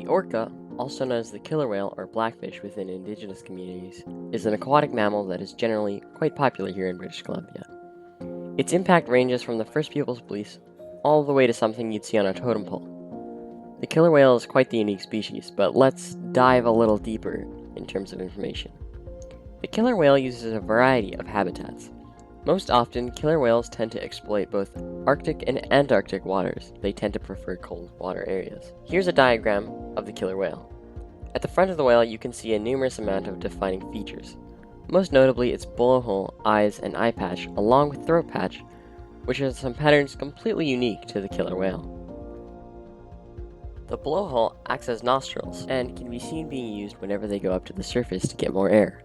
orca, also known as the killer whale or blackfish within indigenous communities, is an aquatic mammal that is generally quite popular here in British Columbia. Its impact ranges from the first people's beliefs all the way to something you'd see on a totem pole. The killer whale is quite the unique species, but let's dive a little deeper in terms of information. The killer whale uses a variety of habitats. Most often, killer whales tend to exploit both Arctic and Antarctic waters. They tend to prefer cold water areas. Here's a diagram of the killer whale. At the front of the whale, you can see a numerous amount of defining features. Most notably, its blowhole, eyes, and eye patch, along with throat patch, which are some patterns completely unique to the killer whale. The blowhole acts as nostrils and can be seen being used whenever they go up to the surface to get more air.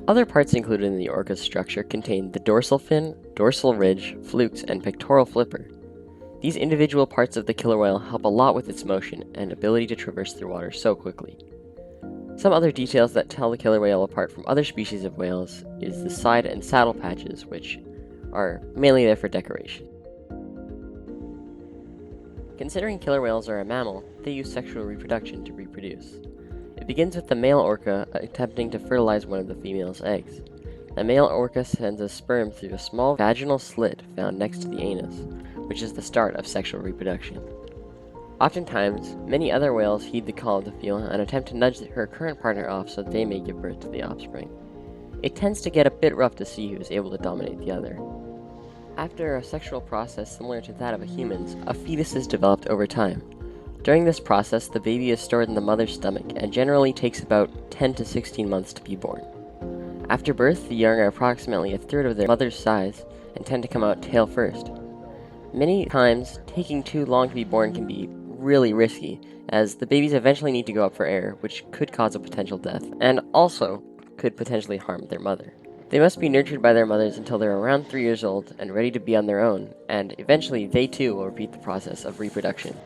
Other parts included in the orca's structure contain the dorsal fin, dorsal ridge, flukes, and pectoral flipper. These individual parts of the killer whale help a lot with its motion and ability to traverse through water so quickly. Some other details that tell the killer whale apart from other species of whales is the side and saddle patches, which are mainly there for decoration. Considering killer whales are a mammal, they use sexual reproduction to reproduce. It begins with the male orca attempting to fertilize one of the female's eggs. The male orca sends a sperm through a small vaginal slit found next to the anus, which is the start of sexual reproduction. Oftentimes, many other whales heed the call of the female and attempt to nudge her current partner off so they may give birth to the offspring. It tends to get a bit rough to see who is able to dominate the other. After a sexual process similar to that of a human's, a fetus is developed over time. During this process, the baby is stored in the mother's stomach and generally takes about 10 to 16 months to be born. After birth, the young are approximately a third of their mother's size and tend to come out tail first. Many times, taking too long to be born can be really risky, as the babies eventually need to go up for air, which could cause a potential death, and also could potentially harm their mother. They must be nurtured by their mothers until they're around 3 years old and ready to be on their own, and eventually they too will repeat the process of reproduction.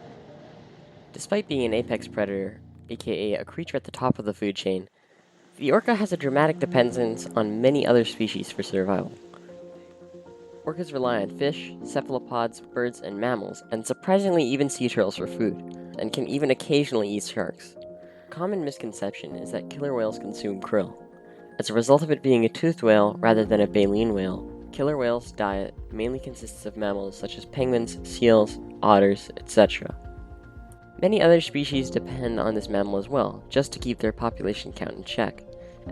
Despite being an apex predator, aka a creature at the top of the food chain, the orca has a dramatic dependence on many other species for survival. Orcas rely on fish, cephalopods, birds, and mammals, and surprisingly even sea turtles for food, and can even occasionally eat sharks. A common misconception is that killer whales consume krill. As a result of it being a toothed whale rather than a baleen whale, killer whales' diet mainly consists of mammals such as penguins, seals, otters, etc. Many other species depend on this mammal as well, just to keep their population count in check.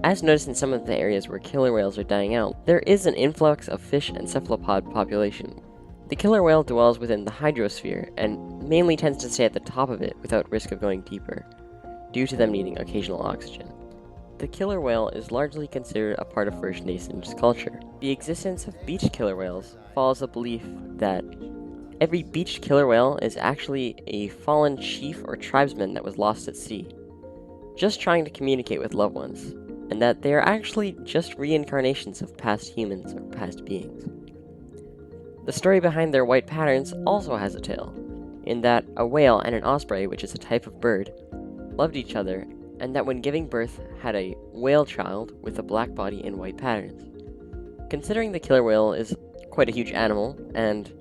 As noticed in some of the areas where killer whales are dying out, there is an influx of fish and cephalopod population. The killer whale dwells within the hydrosphere and mainly tends to stay at the top of it without risk of going deeper, due to them needing occasional oxygen. The killer whale is largely considered a part of First Nations culture. The existence of beached killer whales follows a belief that every beached killer whale is actually a fallen chief or tribesman that was lost at sea, just trying to communicate with loved ones, and that they are actually just reincarnations of past humans or past beings. The story behind their white patterns also has a tale, in that a whale and an osprey, which is a type of bird, loved each other, and that when giving birth had a whale child with a black body and white patterns. Considering the killer whale is quite a huge animal, and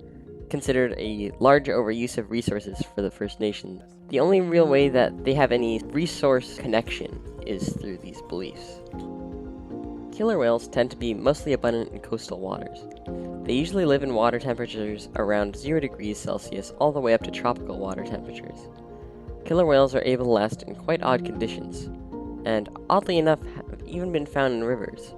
considered a large overuse of resources for the First Nations, the only real way that they have any resource connection is through these beliefs. Killer whales tend to be mostly abundant in coastal waters. They usually live in water temperatures around 0 degrees Celsius all the way up to tropical water temperatures. Killer whales are able to last in quite odd conditions, and oddly enough have even been found in rivers.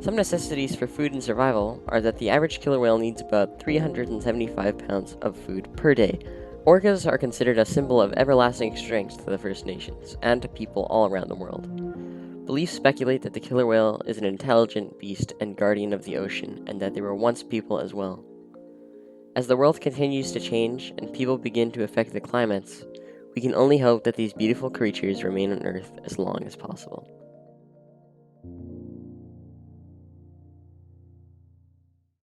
Some necessities for food and survival are that the average killer whale needs about 375 pounds of food per day. Orcas are considered a symbol of everlasting strength to the First Nations, and to people all around the world. Beliefs speculate that the killer whale is an intelligent beast and guardian of the ocean, and that they were once people as well. As the world continues to change, and people begin to affect the climates, we can only hope that these beautiful creatures remain on Earth as long as possible.